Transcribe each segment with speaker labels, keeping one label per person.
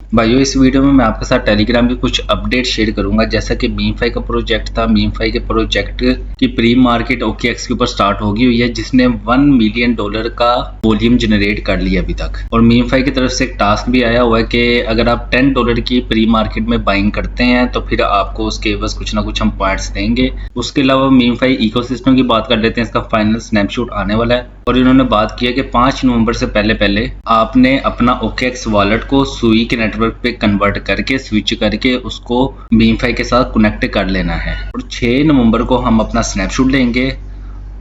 Speaker 1: भाइयों, इस वीडियो में मैं आपके साथ टेलीग्राम की कुछ अपडेट शेयर करूंगा। जैसा कि मीमफाई का प्रोजेक्ट था, मीमफाई के प्रोजेक्ट की प्री मार्केट OKX के ऊपर स्टार्ट होगी हुई है, जिसने $1 मिलियन का वॉल्यूम जनरेट कर लिया अभी तक। और मीमफाई की तरफ से एक टास्क भी आया हुआ है कि अगर आप $10 की प्री मार्केट में बाइंग करते हैं तो फिर आपको उसके एवज कुछ ना कुछ हम पॉइंट्स देंगे। उसके अलावा मीमफाई इकोसिस्टम की बात कर लेते हैं। इसका फाइनल स्नैपशॉट आने वाला है और इन्होंने बात की है कि 5 नवंबर से पहले आपने अपना OKX वॉलेट को सुई के नेटवर्क पे कन्वर्ट करके स्विच करके उसको मीमफाई के साथ कनेक्ट कर लेना है। और 6 नवंबर को हम अपना स्नैपशॉट लेंगे।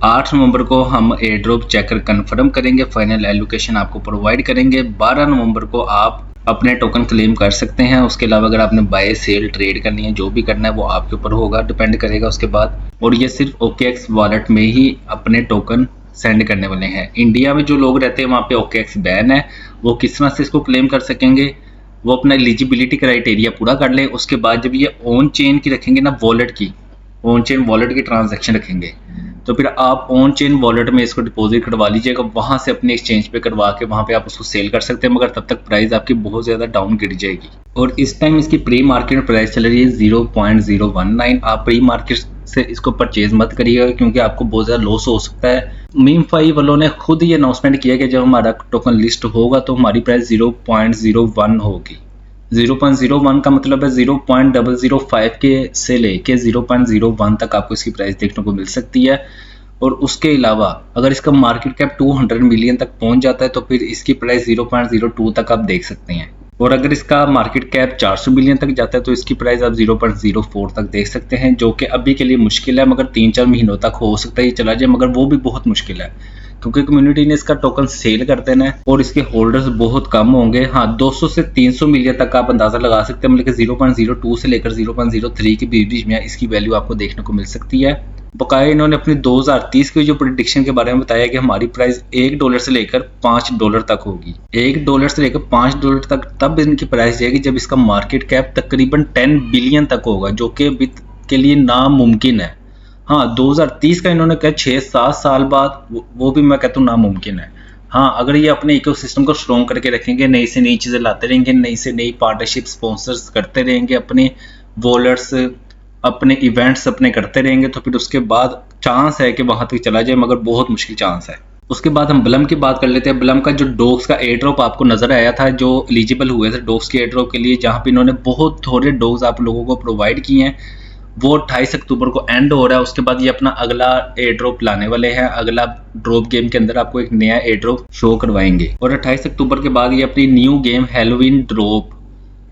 Speaker 1: 8 नवंबर को हम एयर ड्रॉप चेकर कन्फर्म करेंगे, फाइनल एलोकेशन आपको प्रोवाइड करेंगे। 12 नवंबर को आप अपने टोकन क्लेम कर सकते हैं। उसके अलावा अगर आपने बाय सेल ट्रेड करनी है, जो भी करना है वो आपके ऊपर होगा, डिपेंड करेगा उसके बाद। और ये सिर्फ OKX वॉलेट में ही अपने टोकन सेंड करने वाले हैं। इंडिया में जो लोग रहते हैं वहाँ पे OKX बैन है। वो किस तरह से इसको क्लेम कर सकेंगे? वो अपना एलिजिबिलिटी क्राइटेरिया पूरा कर ले। उसके बाद जब ये ऑन चेन की रखेंगे ना, वॉलेट की ऑन चेन वॉलेट की ट्रांजैक्शन रखेंगे, तो फिर आप ऑन चेन वॉलेट में इसको डिपॉजिट करवा लीजिएगा। वहां से अपने एक्सचेंज पे करवा के वहां पे आप उसको सेल कर सकते हैं, मगर तब तक प्राइस आपकी बहुत ज़्यादा डाउन गिर जाएगी। और इस टाइम इसकी प्री मार्केट प्राइस चल रही है 0.019। आप प्री मार्केट से इसको परचेज मत करिएगा क्योंकि आपको बहुत ज़्यादा लॉस हो सकता है। मीमफाई वालों ने खुद ये अनाउंसमेंट किया कि जब हमारा टोकन लिस्ट होगा तो हमारी प्राइस 0.01 होगी। 0.01 का मतलब है 0.005 के से लेके 0.01 तक आपको इसकी प्राइस देखने को मिल सकती है। और उसके अलावा अगर इसका मार्केट कैप 200 मिलियन तक पहुंच जाता है तो फिर इसकी प्राइस 0.02 तक आप देख सकते हैं। और अगर इसका मार्केट कैप 400 मिलियन तक जाता है तो इसकी प्राइस आप 0.04 तक देख सकते हैं, जो कि अभी के लिए मुश्किल है, मगर 3-4 महीनों तक हो सकता है ये चला जाए, मगर वो भी बहुत मुश्किल है क्योंकि कम्युनिटी ने इसका टोकन सेल कर देना है और इसके होल्डर्स बहुत कम होंगे। हाँ, 200 से 300 मिलियन तक आप अंदाजा लगा सकते हैं, मतलब 0.02 से लेकर 0.03 के बीच में इसकी वैल्यू आपको देखने को मिल सकती है। बकाया इन्होंने अपनी 2030 की जो प्रेडिक्शन के बारे में बताया कि हमारी प्राइस $1 से लेकर $5 तक होगी। $1 से लेकर $5 तक तब इनकी प्राइस जाएगी जब इसका मार्केट कैप तकरीबन 10 बिलियन तक होगा, जो कि अभी के लिए नामुमकिन है। हाँ, 2030 का इन्होंने कहा 6-7 साल बाद, वो भी मैं कहता हूँ नामुमकिन है। हाँ, अगर ये अपने इकोसिस्टम को स्ट्रॉन्ग करके रखेंगे, नई से नई चीज़ें लाते रहेंगे, नई से नई पार्टनरशिप स्पॉन्सर्स करते रहेंगे, अपने वॉलेट्स अपने इवेंट्स अपने करते रहेंगे, तो फिर उसके बाद चांस है कि वहां तक चला जाए, मगर बहुत मुश्किल चांस है। उसके बाद हम ब्लम की बात कर लेते हैं। ब्लम का जो डॉग्स का एयर ड्रॉप आपको नजर आया था, जो एलिजिबल हुए थे डॉग्स के एयर ड्रॉप के लिए, जहां पे इन्होंने बहुत थोड़े डॉग्स आप लोगों को प्रोवाइड किए हैं, वो 28 अक्टूबर को एंड हो रहा है। उसके बाद ये अपना अगला एयर ड्रॉप लाने वाले हैं। अगला ड्रॉप गेम के अंदर आपको एक नया एयर ड्रॉप शो करवाएंगे और 28 अक्टूबर के बाद ये अपनी new game Halloween drop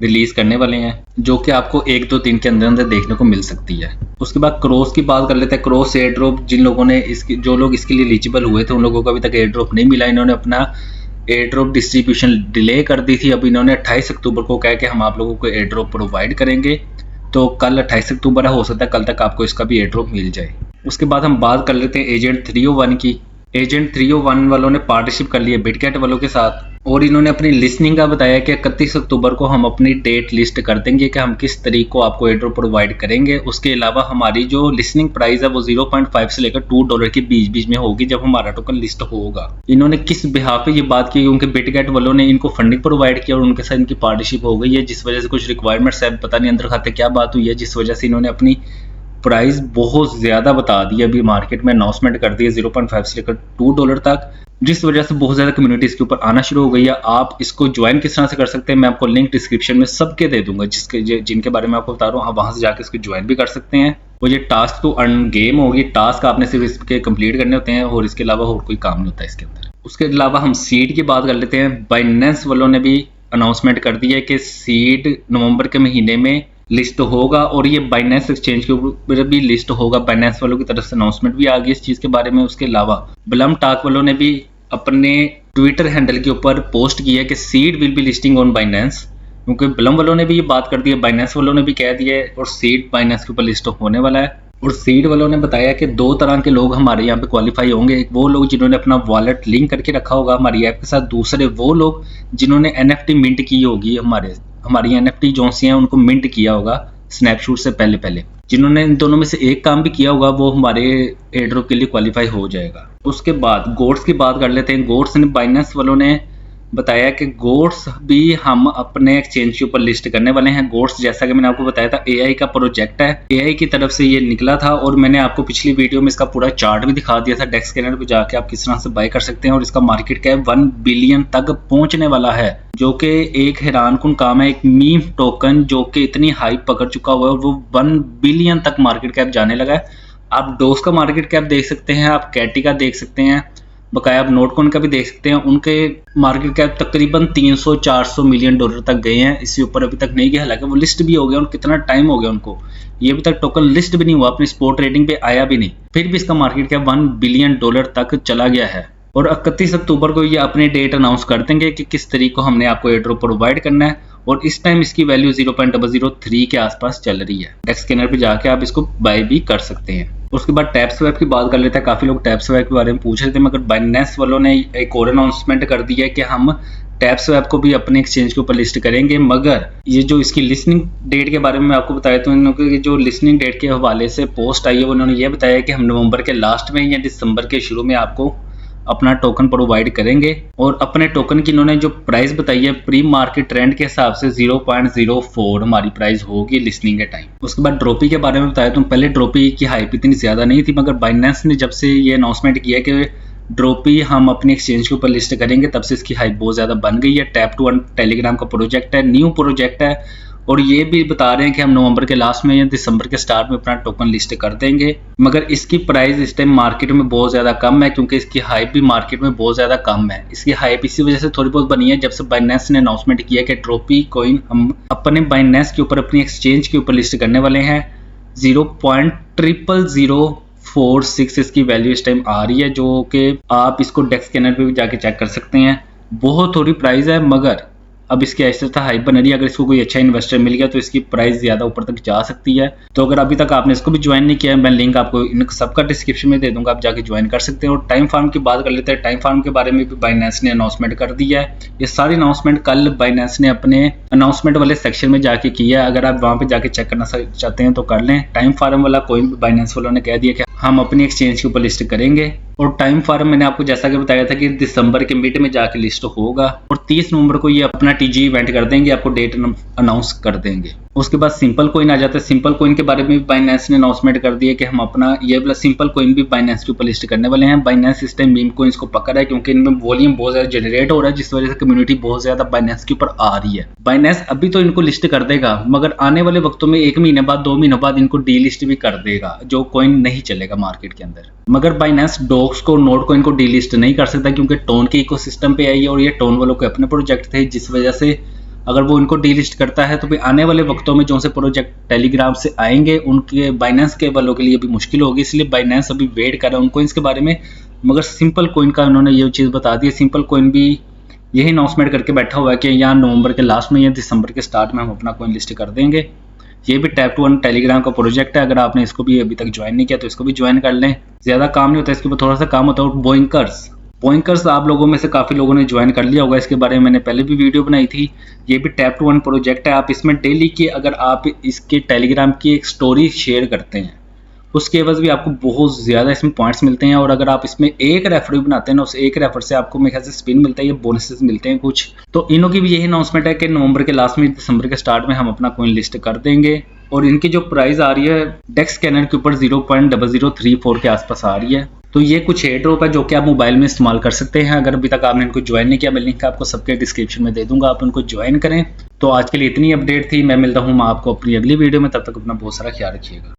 Speaker 1: release करने वाले हैं, जो कि आपको 1-2 दिन के अंदर अंदर देखने को मिल सकती है। उसके बाद क्रॉस की बात कर लेते हैं। क्रॉस एयर ड्रॉप जिन लोगों ने जो लोग इसके लिए एलिजिबल हुए थे उन लोगों को अभी तक एयर ड्रॉप नहीं मिला। इन्होंने अपना एयर ड्रॉप डिस्ट्रीब्यूशन डिले कर दी थी। अब इन्होंने 28 अक्टूबर को कहा कि हम आप लोगों को एयर ड्रॉप प्रोवाइड करेंगे, तो कल 28 अक्टूबर हो सकता है कल तक आपको इसका भी एयर ड्रॉप मिल जाए। उसके बाद हम बात कर लेते हैं एजेंट 301 की। एजेंट 301 वालों ने पार्टनरशिप कर ली है बिटकैट वालों के साथ और इन्होंने अपनी लिस्निंग का बताया कि 31 अक्टूबर को हम अपनी डेट लिस्ट कर देंगे कि हम किस तरीके को आपको एयर ड्रॉप प्रोवाइड करेंगे। उसके अलावा हमारी जो लिस्निंग प्राइस है वो 0.5 से लेकर $2 के बीच में होगी जब हमारा टोकन लिस्ट होगा। इन्होंने किस बिहाफ पे ये बात की, क्योंकि बिटकैट वालों ने इनको फंडिंग प्रोवाइड किया और उनके साथ इनकी पार्टनरशिप हो गई है, जिस वजह से कुछ रिक्वायरमेंट्स है, पता नहीं अंदर खाते क्या बात हुई है, जिस वजह से इन्होंने अपनी प्राइस बहुत ज्यादा बता दी। अभी मार्केट में अनाउंसमेंट कर दी है 0.5 से लेकर $2 तक, जिस वजह से बहुत ज्यादा कम्युनिटी इसके ऊपर आना शुरू हो गई है। आप इसको ज्वाइन किस तरह से कर सकते हैं, मैं आपको लिंक डिस्क्रिप्शन में सबके दे दूंगा, जिनके बारे में आपको बता रहा हूँ, आप वहां से जाकर इसको ज्वाइन भी कर सकते हैं। और ये टास्क टू अर्न गेम होगी। टास्क आपने सिर्फ इसके कंप्लीट करने होते हैं और इसके अलावा और कोई काम नहीं होता इसके अंदर। उसके अलावा हम सीड की बात कर लेते हैं। बाइनेंस वालों ने भी अनाउंसमेंट कर दी है कि सीड नवंबर के महीने में लिस्ट होगा और ये बाइनेंस एक्सचेंज के ऊपर भी लिस्ट होगा। बाइनेंस वालों की तरफ से अनाउंसमेंट भी आ गई इस चीज के बारे में। उसके अलावा ब्लम टॉक वालों ने भी अपने ट्विटर हैंडल के ऊपर पोस्ट किया कि seed will be listing on Binance, क्योंकि ब्लम वालों ने भी ये बात कर दी है, बाइनेंस वालों ने भी कह दिया है और सीड बाइनेंस के ऊपर लिस्ट होने वाला है। और सीड वालों ने बताया कि 2 तरह के लोग हमारे यहाँ पे क्वालिफाई होंगे। एक वो लोग जिन्होंने अपना वॉलेट लिंक करके रखा होगा हमारी ऐप के साथ, दूसरे वो लोग जिन्होंने NFT मिंट की होगी, हमारी NFT जो सी हैं उनको मिंट किया होगा स्नैपशॉट से पहले। जिन्होंने इन दोनों में से एक काम भी किया होगा वो हमारे एयर ड्रॉप के लिए क्वालिफाई हो जाएगा। उसके बाद गोट्स की बात कर लेते हैं। गोट्स ने बाइनेंस वालों ने बताया कि गोड्स भी हम अपने एक्सचेंज के ऊपर लिस्ट करने वाले हैं। गोड्स जैसा कि मैंने आपको बताया था एआई का प्रोजेक्ट है, एआई की तरफ से ये निकला था और मैंने आपको पिछली वीडियो में इसका पूरा चार्ट भी दिखा दिया था। डेक्स स्कैनर पे जाके आप किस तरह से बाय कर सकते हैं और इसका मार्केट कैप 1 बिलियन तक पहुंचने वाला है, जो कि एक हैरानकुन काम है। एक मीम टोकन जो कि इतनी हाइप पकड़ चुका हुआ है वो 1 बिलियन तक मार्केट कैप जाने लगा है। आप डोस का मार्केट कैप देख सकते हैं, आप कैटी का देख सकते हैं, बकाया आप नोटकॉइन का भी देख सकते हैं। उनके मार्केट कैप तकरीबन 300-400 मिलियन डॉलर तक गए हैं, इससे ऊपर अभी तक नहीं गए। हालांकि वो लिस्ट भी हो गया, और कितना टाइम हो गया उनको, ये अभी तक टोकन लिस्ट भी नहीं हुआ, अपनी स्पॉट ट्रेडिंग पे आया भी नहीं, फिर भी इसका मार्केट कैप 1 बिलियन डॉलर तक चला गया है। और 31 अक्टूबर को ये अपने डेट अनाउंस कर देंगे कि किस तरीके को हमने आपको एयर ड्रॉप प्रोवाइड करना है, और इस टाइम इसकी वैल्यू 0.003 के आसपास चल रही है। डेक्स स्कैनर पे जाके आप इसको बाय भी कर सकते हैं। उसके बाद टैप स्वैप की बात कर लेते हैं। काफी लोग टैप स्वैप के बारे में पूछ रहे थे, मगर बाइनेंस वालों ने एक और अनाउंसमेंट कर दिया है कि हम टैप स्वैप को भी अपने एक्सचेंज के ऊपर लिस्ट करेंगे। मगर ये जो इसकी लिस्निंग डेट के बारे में मैं आपको बताया, तो इन्होंने जो लिस्निंग डेट के हवाले से पोस्ट आई है, उन्होंने ये बताया कि हम नवंबर के लास्ट में या दिसंबर के शुरू में आपको अपना टोकन प्रोवाइड करेंगे। और अपने टोकन की इन्होंने जो प्राइस बताई है प्री मार्केट ट्रेंड के हिसाब से 0.04 हमारी प्राइस होगी लिस्निंग के टाइम। उसके बाद ड्रॉपी के बारे में बताया, तो पहले ड्रॉपी की हाइप इतनी ज्यादा नहीं थी, मगर बाइनेंस ने जब से ये अनाउंसमेंट किया कि ड्रॉपी हम अपने एक्सचेंज के ऊपर लिस्ट करेंगे, तब से इसकी हाइप बहुत ज्यादा बन गई है। टैप टू अर्न टेलीग्राम का प्रोजेक्ट है, न्यू प्रोजेक्ट है, और ये भी बता रहे हैं कि हम नवंबर के लास्ट में या दिसंबर के स्टार्ट में अपना टोकन लिस्ट कर देंगे। मगर इसकी प्राइस इस टाइम मार्केट में बहुत ज़्यादा कम है, क्योंकि इसकी हाइप भी मार्केट में बहुत ज़्यादा कम है। इसकी हाइप इसी वजह से थोड़ी बहुत बनी है जब से बाइनेंस ने अनाउंसमेंट किया कि ड्रॉपी कॉइन हम अपने बाइनेंस के ऊपर अपनी एक्सचेंज के ऊपर लिस्ट करने वाले हैं। 0.00046 इसकी वैल्यू इस टाइम आ रही है, जो कि आप इसको डेक्स स्कैनर पे भी जाके चेक कर सकते हैं। बहुत थोड़ी प्राइस है, मगर अब इसकी ऐसे हाइप बन रही है। अगर इसको कोई अच्छा इन्वेस्टर मिल गया तो इसकी प्राइस ज्यादा ऊपर तक जा सकती है। तो अगर अभी तक आपने इसको भी ज्वाइन नहीं किया है, मैं लिंक आपको इन सबका डिस्क्रिप्शन में दे दूंगा, आप जाके ज्वाइन कर सकते हैं। और टाइम फार्म की बात कर लेते हैं। टाइम फार्म के बारे में भी बाइनेंस ने अनाउंसमेंट कर दिया है। ये सारी अनाउंसमेंट कल बाइनेंस ने अपने अनाउंसमेंट वाले सेक्शन में जाके किया है। अगर आप वहां पे जाके चेक करना चाहते हैं तो कर लें। टाइम फार्म वाला कोई भी बाइनेंस वालों ने कह दिया कि हम अपनी एक्सचेंज के ऊपर लिस्ट करेंगे। और टाइम फार्म मैंने आपको जैसा कि बताया था कि दिसंबर के मिड में जाके लिस्ट होगा, और 30 नवंबर को ये अपना टीजी इवेंट कर देंगे, आपको डेट अनाउंस कर देंगे। उसके बाद सिंपल कॉइन आ जाता है। सिंपल कॉइन के बारे में भी बाइनेंस ने अनाउंसमेंट कर दिया कि हम अपना ये वाला सिंपल कॉइन भी बाइनेंस के ऊपर लिस्ट करने वाले हैं। बाइनेंस इस टाइम मीम कॉइन्स को पकड़ है, क्योंकि इनमें वॉल्यूम बहुत ज्यादा जनरेट हो रहा है, जिस वजह से कम्युनिटी बहुत ज्यादा बाइनेंस के ऊपर आ रही है। बाइनेंस अभी तो इनको लिस्ट कर देगा, मगर आने वाले वक्तों में 1 महीने बाद 2 महीनों बाद इनको डी लिस्ट भी कर देगा, जो कॉइन नहीं चलेगा मार्केट के अंदर। मगर बाइनेंस डॉक्स को नोट कॉइन को डी लिस्ट नहीं कर सकता, क्योंकि टोन के इकोसिस्टम पे आई है, और ये टोन वालों के अपने प्रोजेक्ट थे, जिस वजह से अगर वो इनको डी लिस्ट करता है तो फिर आने वाले वक्तों में जो से प्रोजेक्ट टेलीग्राम से आएंगे उनके बाइनेंस के वालों के लिए भी मुश्किल होगी। इसलिए बाइनेंस अभी वेट कर रहा है उन कॉइन्स के बारे में। मगर सिंपल कॉइन का उन्होंने ये चीज़ बता दी है। सिंपल कॉइन भी यही अनाउंसमेंट करके बैठा हुआ है कि यहाँ नवंबर के लास्ट में या दिसंबर के स्टार्ट में हम अपना कॉइन लिस्ट कर देंगे। ये भी टैप टू अर्न टेलीग्राम का प्रोजेक्ट है। अगर आपने इसको भी अभी तक ज्वाइन नहीं किया तो इसको भी ज्वाइन कर लें। ज्यादा काम नहीं होता, इसके ऊपर थोड़ा सा काम होता है। और बोइंकर्स आप लोगों में से काफी लोगों ने ज्वाइन कर लिया होगा, इसके बारे में मैंने पहले भी वीडियो बनाई थी। ये भी टैप टू अर्न प्रोजेक्ट है। आप इसमें डेली की अगर आप इसके टेलीग्राम की एक स्टोरी शेयर करते हैं, उसके एवज भी आपको बहुत ज्यादा इसमें पॉइंट्स मिलते हैं। और अगर आप इसमें एक रेफर भी बनाते हैं ना, उस एक रेफर से आपको मेरे ख्याल से स्पिन मिलता है, ये बोनसेस मिलते हैं कुछ। तो इनों की भी यही अनाउंसमेंट है कि नवंबर के लास्ट में दिसंबर के स्टार्ट में हम अपना कॉइन लिस्ट कर देंगे। और इनकी जो प्राइस आ रही है डेक्स स्कैनर के ऊपर 0.0034 के आसपास आ रही है। तो ये कुछ एयर ड्रॉप है जो कि आप मोबाइल में इस्तेमाल कर सकते हैं। अगर अभी तक आपने इनको ज्वाइन नहीं किया, मैं लिंक आपको सबके डिस्क्रिप्शन में दे दूंगा, आप उनको ज्वाइन करें। तो आज के लिए इतनी अपडेट थी। मैं मिलता हूँ आपको अपनी अगली वीडियो में, तब तक अपना बहुत सारा ख्याल रखिएगा।